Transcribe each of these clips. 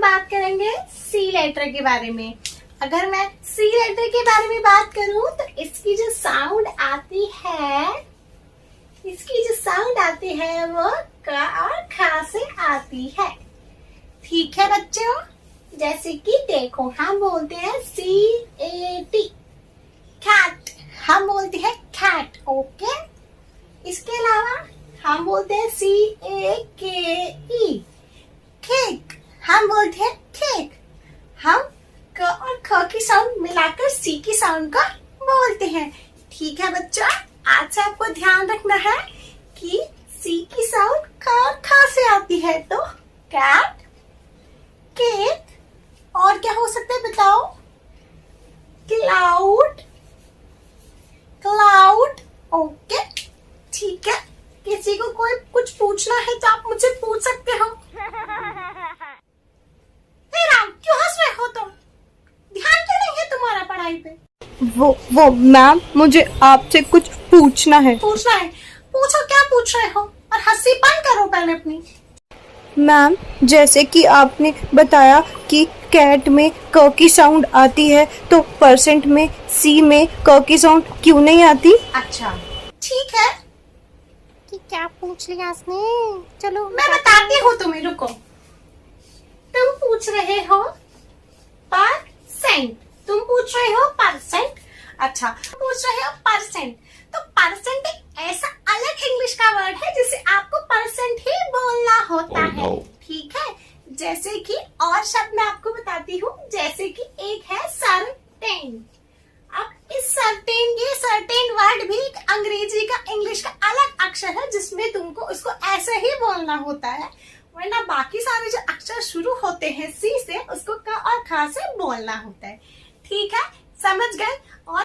बात करेंगे सी लेटर के बारे में। अगर मैं सी लेटर के बारे में बात करूं तो इसकी जो साउंड आती है वो क और ख से आती है। ठीक है बच्चों, जैसे कि देखो हम बोलते हैं CAT कैट, हम बोलते हैं कैट। ओके, इसके अलावा हम बोलते हैं CAKE केक, हम बोलते हैं केक। हम क और ख की साउंड मिलाकर सी की साउंड का बोलते हैं। ठीक है बच्चों, आज से आपको ध्यान रखना है कि सी की साउंड क और ख से आती है। तो कैट, केक और क्या हो सकता है बताओ? Cloud, cloud. ओके ठीक है, किसी को कोई कुछ पूछना है तो आप मुझसे पूछ सकते हो। राम, क्यों हंस रहे हो तुम? ध्यान क्यों नहीं है तुम्हारा पढ़ाई पे? वो मैम, मुझे आपसे कुछ पूछना है। पूछना है? पूछो, क्या पूछ रहे हो? और हंसी बंद करो पहले अपनी। मैम, जैसे कि आपने बताया कि कैट में क की साउंड आती है, तो परसेंट में सी में क की साउंड क्यों नहीं आती? अच्छा ठीक है, कि क्या पूछ लिया इसने? चलो मैं बताती हूँ तुम्हें, रुको। तुम पूछ रहे हो परसेंट, तुम पूछ रहे हो परसेंट। अच्छा, पूछ रहे हो परसेंट, तो परसेंट एक ऐसा अलग इंग्लिश का वर्ड है जिसे आपको परसेंट ही बोलना होता है। ठीक है, जैसे कि और शब्द मैं आपको बताती हूँ, जैसे कि एक है सर्टेन। अब इस सर्टेन, ये सर्टेन वर्ड भी एक अंग्रेजी का, इंग्लिश का अलग अक्षर है जिसमें तुमको उसको ऐसे ही बोलना होता है, वरना बाकी सारे जो अक्षर शुरू होते हैं सी से, उसको क और ख से बोलना होता है। ठीक है, समझ गए? और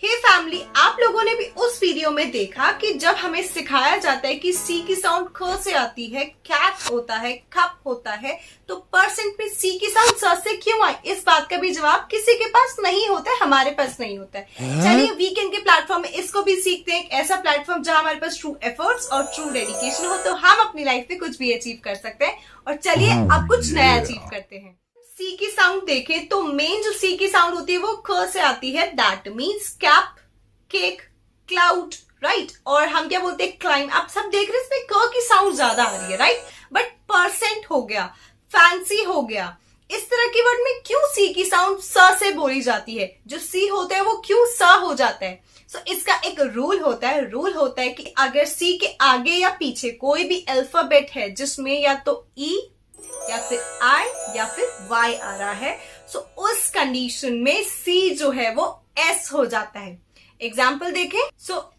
हे फैमिली, आप लोगों ने भी उस वीडियो में देखा कि जब हमें सिखाया जाता है कि सी की साउंड ख से आती है, कैट होता है, कप होता है, तो परसेंट में सी की साउंड स से क्यों आई? इस बात का भी जवाब किसी के पास नहीं होता है, हमारे पास नहीं होता है। चलिए वीकेंड के प्लेटफॉर्म में इसको भी सीखते हैं, एक ऐसा प्लेटफॉर्म जहां हमारे पास ट्रू एफर्ट्स और ट्रू डेडिकेशन हो, तो हम अपनी लाइफ में कुछ भी अचीव कर सकते हैं। और चलिए अब कुछ नया अचीव करते हैं। सी की साउंड देखें तो मेन जो सी की साउंड होती है वो ख से आती है, that means cap, cake, cloud, right. और हम क्या बोलते हैं? क्लाइम। आप सब देख रहे हैं इसमें क की साउंड ज्यादा आ रही है, राइट। बट परसेंट हो गया, फैंसी हो गया, इस तरह की वर्ड में क्यों सी की साउंड स से बोली जाती है? जो सी होता है वो क्यों स हो जाता है? सो इसका एक रूल होता है। रूल होता है कि अगर सी के आगे या पीछे कोई भी अल्फाबेट है जिसमें या तो ई या फिर आई या फिर वाई आ रहा है, सो उस कंडीशन में सी जो है वो एस हो जाता है। एग्जाम्पल देखें।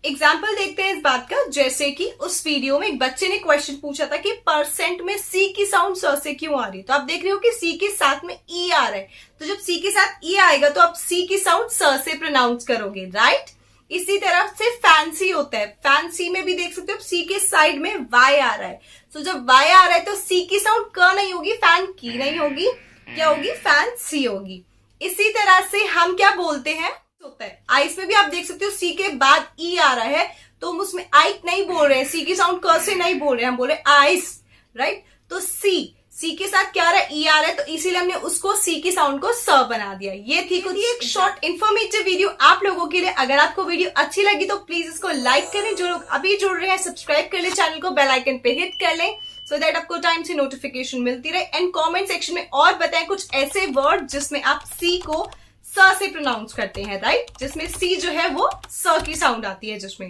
एग्जाम्पल देखते हैं इस बात का। जैसे कि उस वीडियो में एक बच्चे ने क्वेश्चन पूछा था कि परसेंट में सी की साउंड स से क्यों आ रही है। तो आप देख रहे हो कि सी के साथ में ई आ रहा है, तो जब सी के साथ ई आएगा तो आप सी की साउंड स से प्रोनाउंस करोगे, राइट। इसी तरह से फैंसी होता है। फैंसी में भी देख सकते हो सी के साइड में वाई आ रहा है, तो जब वाई आ रहा है तो सी की साउंड क नहीं होगी, फैन की नहीं होगी, क्या होगी? फैन सी होगी। इसी तरह से हम क्या बोलते हैं होता है, आइस में भी आप देख सकते हो सी के बाद ई आ रहा है, तो हम उसमें आई नहीं बोल रहे हैं, सी की साउंड क से नहीं बोल रहे हैं, हम बोल रहे हैं आइस, राइट। तो सी के साथ क्या आ रहा है? ई आ रहा है, तो इसीलिए हमने उसको सी की साउंड को स बना दिया। ये थी कुछ एक शॉर्ट इन्फॉर्मेटिव वीडियो आप लोगों के लिए। अगर आपको वीडियो अच्छी लगी तो प्लीज इसको लाइक करें, जो लोग अभी जुड़ रहे हैं सब्सक्राइब कर ले चैनल को, बेल आइकन पे हिट कर लें सो दैट आपको टाइम से नोटिफिकेशन मिलती रहे। एंड कमेंट सेक्शन में और बताएं कुछ ऐसे वर्ड जिसमें आप सी को स से प्रोनाउंस करते हैं, राइट, जिसमें सी जो है वो स की साउंड आती है जिसमें।